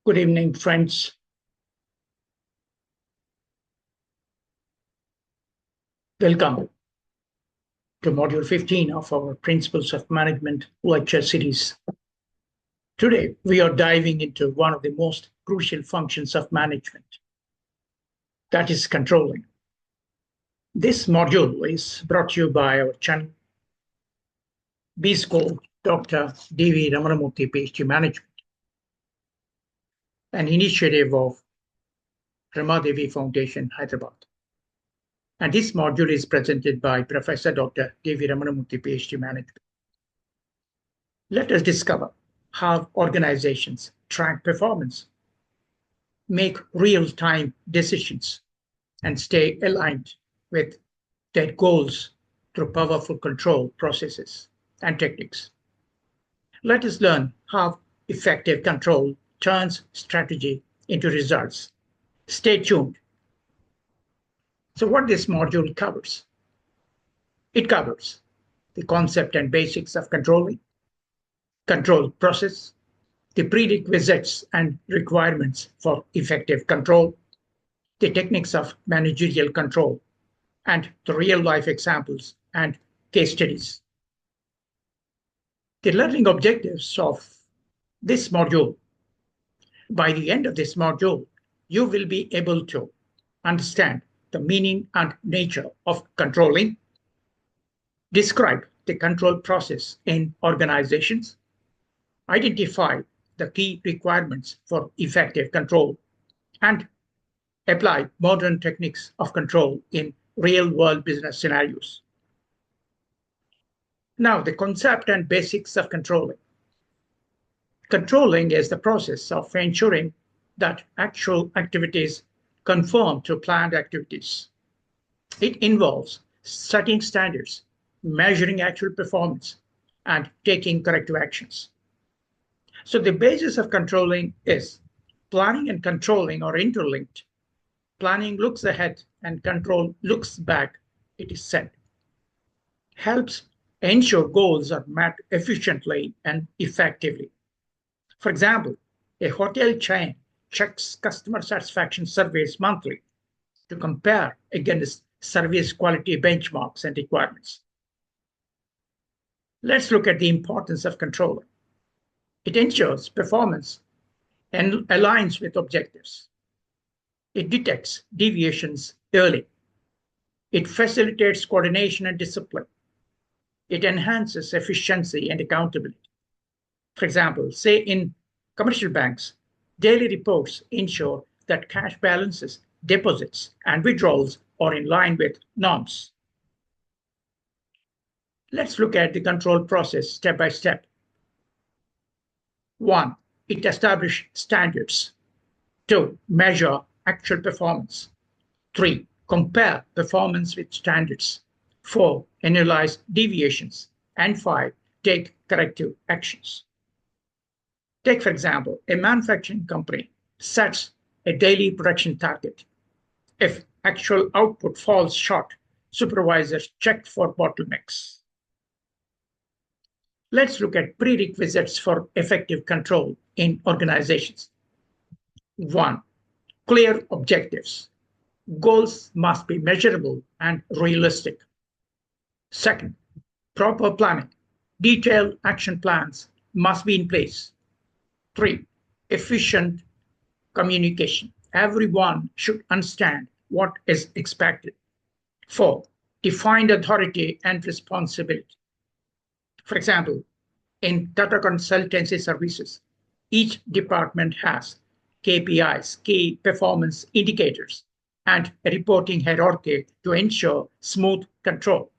Good evening, friends. Welcome to Module 15 of our Principles of Management lecture series. Today, we are diving into one of the most crucial functions of management, that is controlling. This module is brought to you by our channel, B School, Dr. D.V.Ramana, PhD Management, an initiative of Ramadevi Foundation, Hyderabad. And this module is presented by Professor Dr. D.V.Ramana, PhD Management. Let us discover how organizations track performance, make real-time decisions, and stay aligned with their goals through powerful control processes and techniques. Let us learn how effective control turns strategy into results. Stay tuned. So what this module covers? It covers the concept and basics of controlling, control process, the prerequisites and requirements for effective control, the techniques of managerial control, and the real-life examples and case studies. The learning objectives of this module. By the end of this module, you will be able to understand the meaning and nature of controlling, describe the control process in organizations, identify the key requirements for effective control, and apply modern techniques of control in real-world business scenarios. Now, the concept and basics of controlling. Controlling is the process of ensuring that actual activities conform to planned activities. It involves setting standards, measuring actual performance, and taking corrective actions. So the basis of controlling is planning and controlling are interlinked. Planning looks ahead and control looks back, it is said. Helps ensure goals are met efficiently and effectively. For example, a hotel chain checks customer satisfaction surveys monthly to compare against service quality benchmarks and requirements. Let's look at the importance of controlling. It ensures performance and aligns with objectives. It detects deviations early. It facilitates coordination and discipline. It enhances efficiency and accountability. For example, say in commercial banks, daily reports ensure that cash balances, deposits, and withdrawals are in line with norms. Let's look at the control process step by step. 1. It establishes standards. 2. Measure actual performance. 3. Compare performance with standards. 4. Analyze deviations. And 5. Take corrective actions. Take, for example, a manufacturing company sets a daily production target. If actual output falls short, supervisors check for bottlenecks. Let's look at prerequisites for effective control in organizations. 1. Clear objectives. Goals must be measurable and realistic. 2. Proper planning. Detailed action plans must be in place. 3. Efficient communication. Everyone should understand what is expected. 4. Defined authority and responsibility. For example, in data consultancy services, each department has KPIs, key performance indicators, and a reporting hierarchy to ensure smooth control.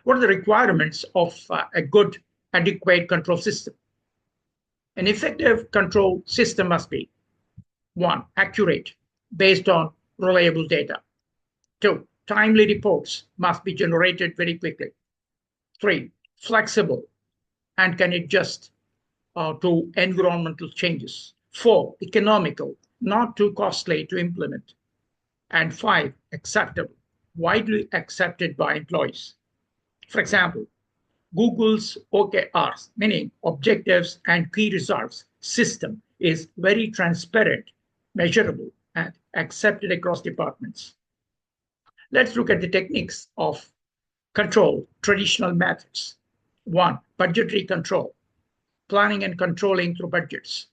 What are the requirements of a good, adequate control system? An effective control system must be 1. Accurate, based on reliable data. 2. Timely reports must be generated very quickly. 3. Flexible and can adjust to environmental changes. 4. Economical, not too costly to implement. And 5. Acceptable, widely accepted by employees. For example, Google's OKRs, meaning objectives and key results system, is very transparent, measurable, and accepted across departments. Let's look at the techniques of control, traditional methods. 1. Budgetary control, planning and controlling through budgets.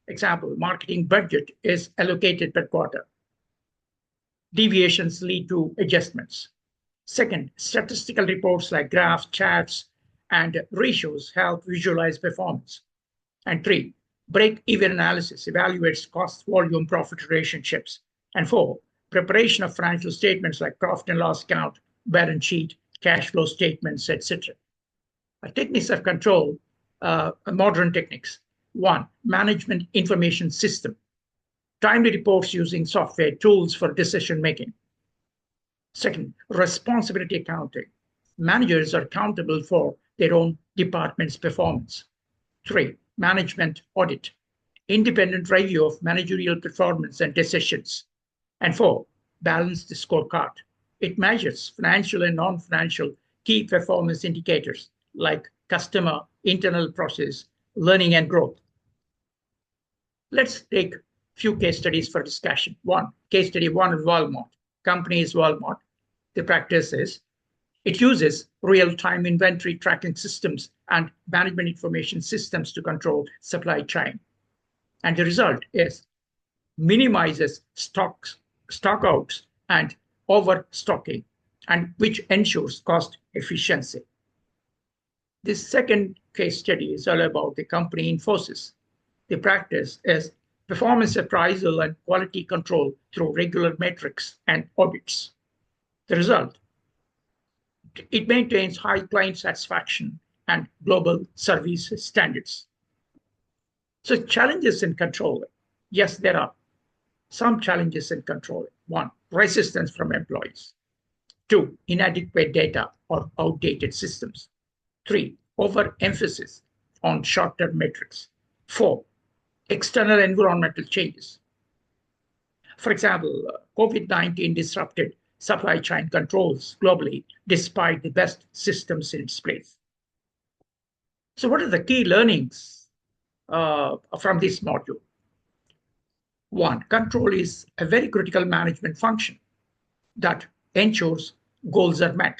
Example, marketing budget is allocated per quarter. Deviations lead to adjustments. Second, statistical reports like graphs, charts, and ratios help visualize performance. And 3, break-even analysis evaluates cost, volume, profit relationships. And 4, preparation of financial statements like profit and loss account, balance sheet, cash flow statements, etc. Techniques of control, modern techniques. 1, management information system. Timely reports using software tools for decision making. Second, responsibility accounting. Managers are accountable for their own department's performance. 3, management audit. Independent review of managerial performance and decisions. And 4, balanced scorecard. It measures financial and non-financial key performance indicators like customer, internal process, learning, and growth. Let's take a few case studies for discussion. Case study 1 is Walmart. Company is Walmart. The practice is it uses real-time inventory tracking systems and management information systems to control supply chain. And the result is minimizes stockouts and overstocking, and which ensures cost efficiency. This second case study is all about the company Infosys. The practice is performance appraisal and quality control through regular metrics and audits. The result, it maintains high client satisfaction and global service standards. So challenges in controlling. Yes, there are some challenges in controlling. 1, resistance from employees. 2, inadequate data or outdated systems. 3, overemphasis on short-term metrics. 4, external environmental changes. For example, COVID-19 disrupted supply chain controls globally despite the best systems in place. So what are the key learnings from this module? 1, control is a very critical management function that ensures goals are met.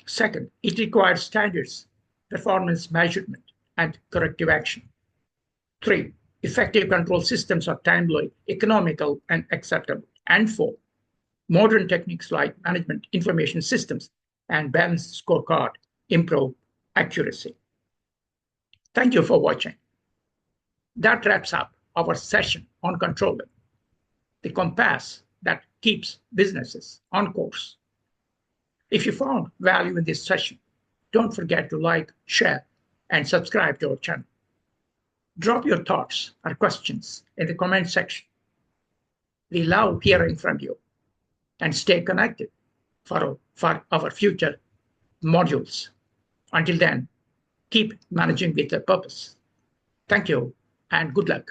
Second, it requires standards, performance measurement, and corrective action. 3, effective control systems are timely, economical, and acceptable. And 4, modern techniques like management information systems and balanced scorecard improve accuracy. Thank you for watching. That wraps up our session on controlling, the compass that keeps businesses on course. If you found value in this session, don't forget to like, share, and subscribe to our channel. Drop your thoughts or questions in the comment section. We love hearing from you, and stay connected for our future modules. Until then, keep managing with a purpose. Thank you and good luck.